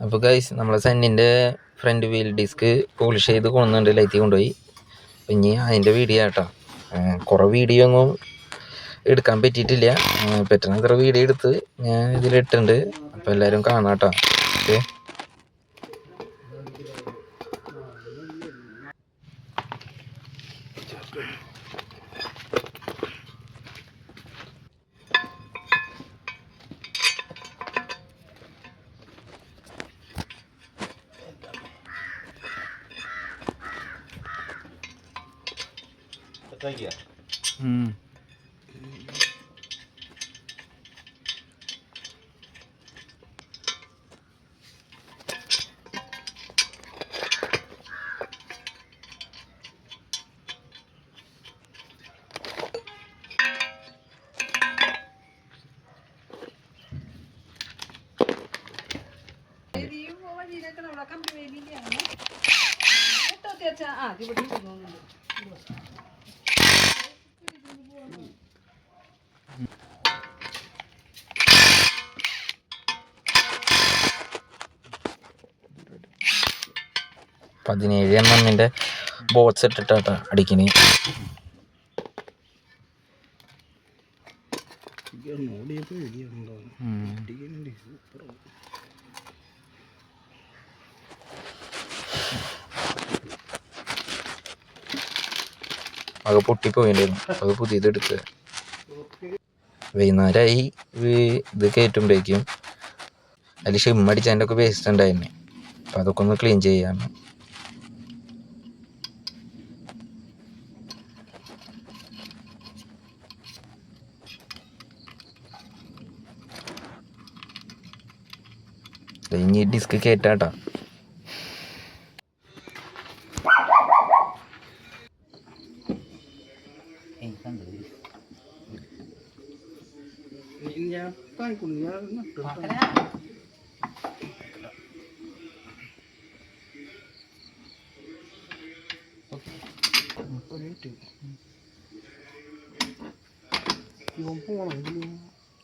അപ്പോൾ ഗൈസ് നമ്മളെ സെന്നിൻ്റെ front wheel disk polish ചെയ്ത് കൊണ്ടുണ്ട് ലൈത്തി കൊണ്ടുപോയി. അപ്പം ഇനി അതിൻ്റെ വീഡിയോ കേട്ടോ. കുറേ വീഡിയോ ഒന്നും എടുക്കാൻ പറ്റിയിട്ടില്ല. പറ്റുന്നത്ര വീഡിയോ എടുത്ത് ഞാൻ ഇതിലിട്ടുണ്ട്. അപ്പോൾ എല്ലാവരും കാണാം കേട്ടോ. ഓക്കെ. $17 ബോട്ട്സ് ഇട്ടിട്ടാ അടിക്കണി. അത് പൊട്ടിപ്പോയിണ്ടായിരുന്നു. അത് പുതിയതെടുത്ത് വൈകുന്നേരമായി ഇത് കയറ്റുമ്പോഴേക്കും അതിൽ ഷിമ്മടിച്ചതിൻ്റെ ഒക്കെ വേസ്റ്റ് ഉണ്ടായിരുന്നു. അപ്പം അതൊക്കെ ഒന്ന് ക്ലീൻ ചെയ്യാൻ. ഇനി ഡിസ്ക് കയറ്റാട്ടാ.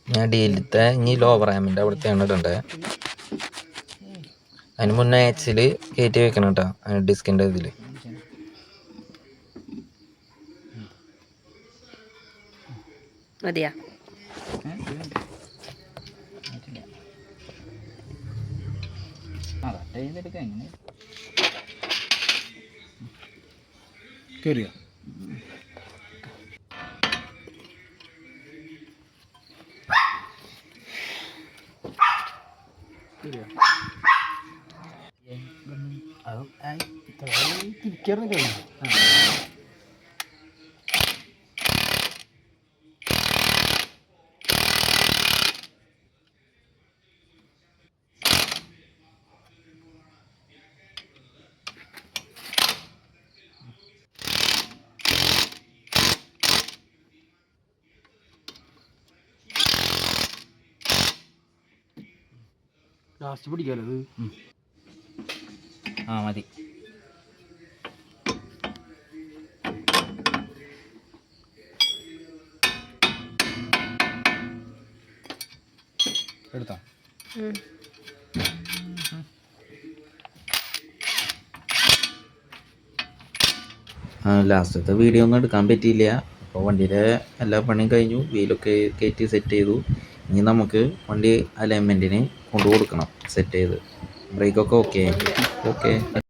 ഞാൻ ഡീലത്തെ ഇനി ലോവർ റാമിൻ്റെ അവിടുത്തെയാണ് ഇടണ്ടേ. അതിന് മുന്നേ എച്ചിൽ കയറ്റി വെക്കണം കേട്ടോ ഡിസ്കിൻ്റെ ഇതിൽ. മതിയാ കയറിയോ? തിരിക്കാറിന് കഴിഞ്ഞു. ലാസ്റ്റ് പിടിക്കാലോ അത്. മതി. എടുത്താ ലാസ്റ്റത്തെ വീഡിയോ ഒന്നും എടുക്കാൻ പറ്റിയില്ല. അപ്പോൾ വണ്ടിയുടെ എല്ലാ പണിയും കഴിഞ്ഞു. വീലൊക്കെ കയറ്റി സെറ്റ് ചെയ്തു. ഇനി നമുക്ക് വണ്ടി അലൈൻമെൻറ്റിന് കൊണ്ടു കൊടുക്കണം. സെറ്റ് ചെയ്ത് ബ്രേക്കൊക്കെ ഓക്കെ.